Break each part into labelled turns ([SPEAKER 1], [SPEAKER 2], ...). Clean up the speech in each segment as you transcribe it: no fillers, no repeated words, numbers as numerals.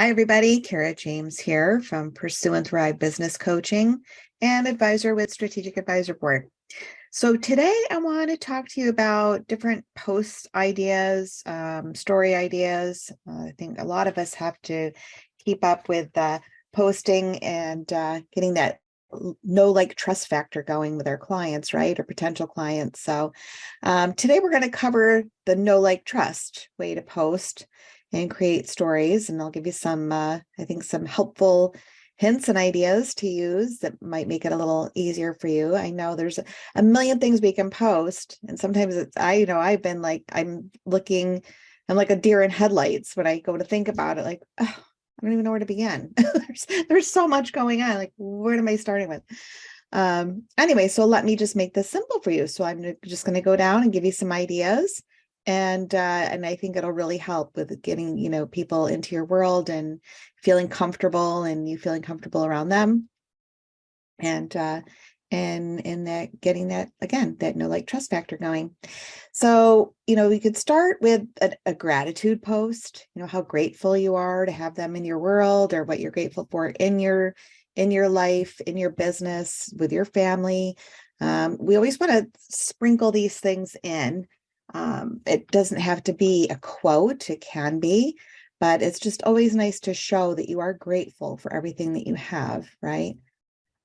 [SPEAKER 1] Hi, everybody. Kara James here from Pursue and Thrive Business Coaching and advisor with Strategic Advisor Board. So today I want to talk to you about different post ideas, story ideas. I think a lot of us have to keep up with posting and getting that know, like, trust factor going with our clients, right? Or potential clients. So today we're going to cover the know, like, trust way to post and create stories. And I'll give you some, I think, some helpful hints and ideas to use that might make it a little easier for you. I know there's a million things we can post, and sometimes I've been like, I'm like a deer in headlights when I go to think about it, like, oh, I don't even know where to begin. there's so much going on. Like, where am I starting with? Anyway, so let me just make this simple for you. So I'm just going to go down and give you some ideas. And I think it'll really help with getting, people into your world and feeling comfortable, and you feeling comfortable around them. And that getting that, again, that know, like, trust factor going. So, we could start with a gratitude post, how grateful you are to have them in your world, or what you're grateful for in your life, in your business, with your family. We always want to sprinkle these things in. It doesn't have to be a quote, it can be, but it's just always nice to show that you are grateful for everything that you have, right?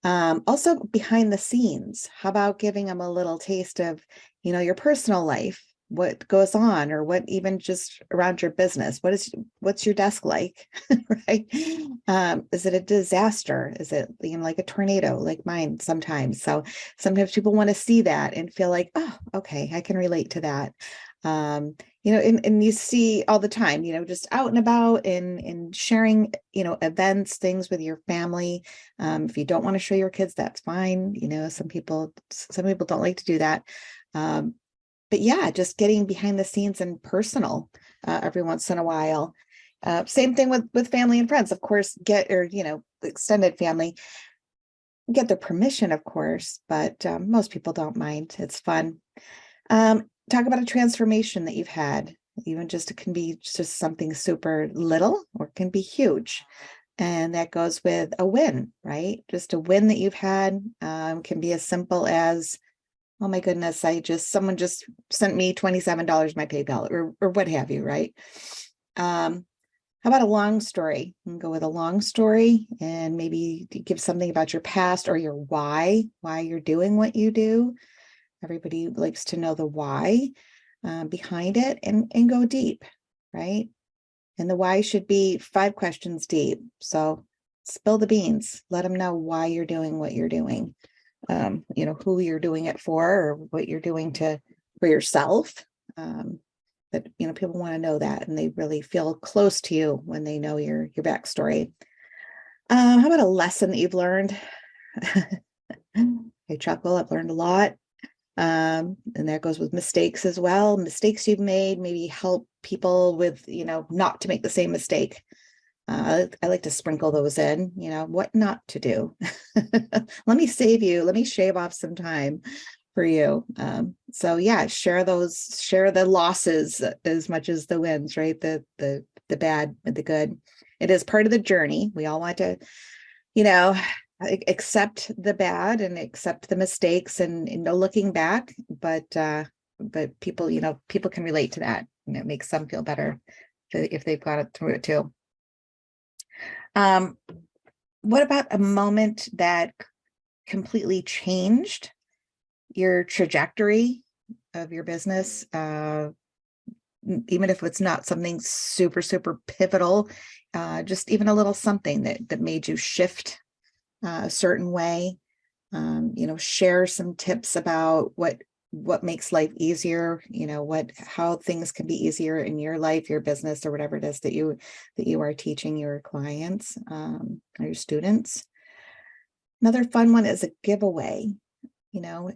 [SPEAKER 1] Also, behind the scenes, how about giving them a little taste of, your personal life, what goes on, or what even just around your business? What's your desk like, right? Is it a disaster? Is it, like a tornado, like mine sometimes? So sometimes people want to see that and feel like, oh, okay, I can relate to that. And you see all the time, just out and about and sharing, events, things with your family. If you don't want to show your kids, that's fine. Some people don't like to do that. But yeah, just getting behind the scenes and personal every once in a while. Same thing with family and friends, of course, extended family, get their permission, of course, but most people don't mind. It's fun. Talk about a transformation that you've had. Even just, it can be just something super little, or it can be huge. And that goes with a win, right? Just a win that you've had, can be as simple as, oh my goodness, someone just sent me $27 my PayPal, or what have you, right? How about a long story? You can go with a long story, and maybe give something about your past, or your why you're doing what you do. Everybody likes to know the why behind it, and go deep, right? And the why should be 5 questions deep. So spill the beans, let them know why you're doing what you're doing, who you're doing it for, or what you're doing for yourself. But people want to know that, and they really feel close to you when they know your backstory. How about a lesson that you've learned? I chuckle, I've learned a lot. And that goes with mistakes as well. Mistakes you've made, maybe help people with, not to make the same mistake. I like to sprinkle those in, what not to do. Let me save you. Let me shave off some time for you. So yeah, share the losses as much as the wins, right? The bad with the good. It is part of the journey. We all want to, accept the bad and accept the mistakes, and no looking back. But people, people can relate to that. It makes them feel better if they've got it through it too. What about a moment that completely changed your trajectory of your business? Even if it's not something super, super pivotal, just even a little something that made you shift a certain way. Share some tips about what makes life easier, how things can be easier in your life, your business, or whatever it is that you are teaching your clients, or your students. Another fun one is a giveaway.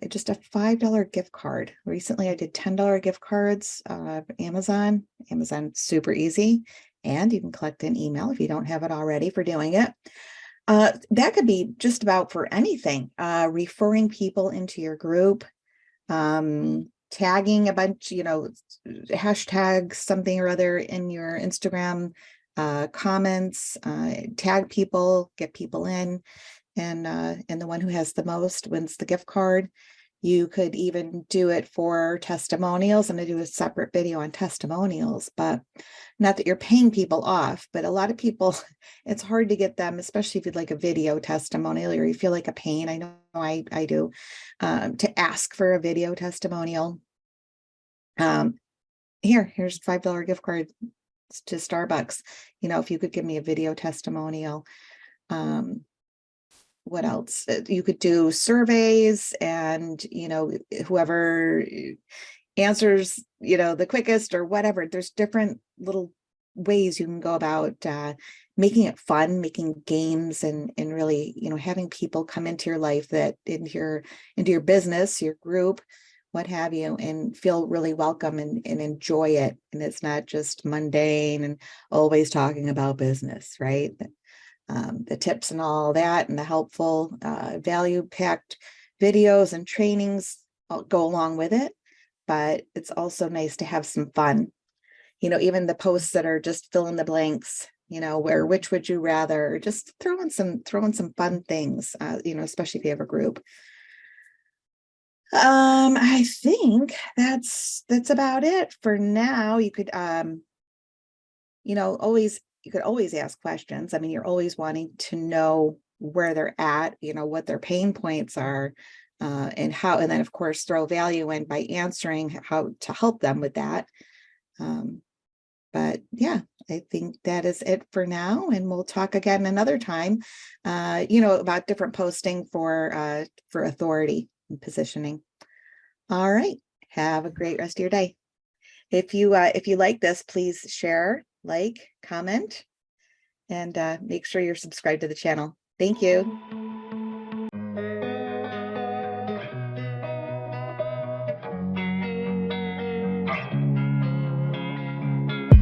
[SPEAKER 1] Just a $5 gift card. Recently, I did $10 gift cards, Amazon. Super easy. And you can collect an email if you don't have it already for doing it. That could be just about for anything, referring people into your group, tagging a bunch, hashtag something or other in your Instagram comments, tag people, get people in, and the one who has the most wins the gift card. You could even do it for testimonials. I'm going to do a separate video on testimonials, but not that you're paying people off, but a lot of people, it's hard to get them, especially if you'd like a video testimonial or you feel like a pain. I know I do, to ask for a video testimonial. Here's $5 gift card to Starbucks. You know, if you could give me a video testimonial. What else? You could do surveys, and, you know, whoever answers, you know, the quickest or whatever. There's different little ways you can go about making it fun, making games, and really, you know, having people come into your life, that into your business, your group, what have you, and feel really welcome and enjoy it. And it's not just mundane and always talking about business, right? The tips and all that, and the helpful value-packed videos and trainings go along with it. But it's also nice to have some fun. You know, even the posts that are just fill in the blanks, you know, where which would you rather, just throw in some fun things, you know, especially if you have a group. I think that's about it for now. You could you know, you could always ask questions. I mean, you're always wanting to know where they're at, you know, what their pain points are, and how, and then of course throw value in by answering how to help them with that. But yeah, I think that is it for now, and we'll talk again another time, you know, about different posting for authority and positioning. All right, have a great rest of your day. If you like this, please share, like, comment, and make sure you're subscribed to the channel. Thank you.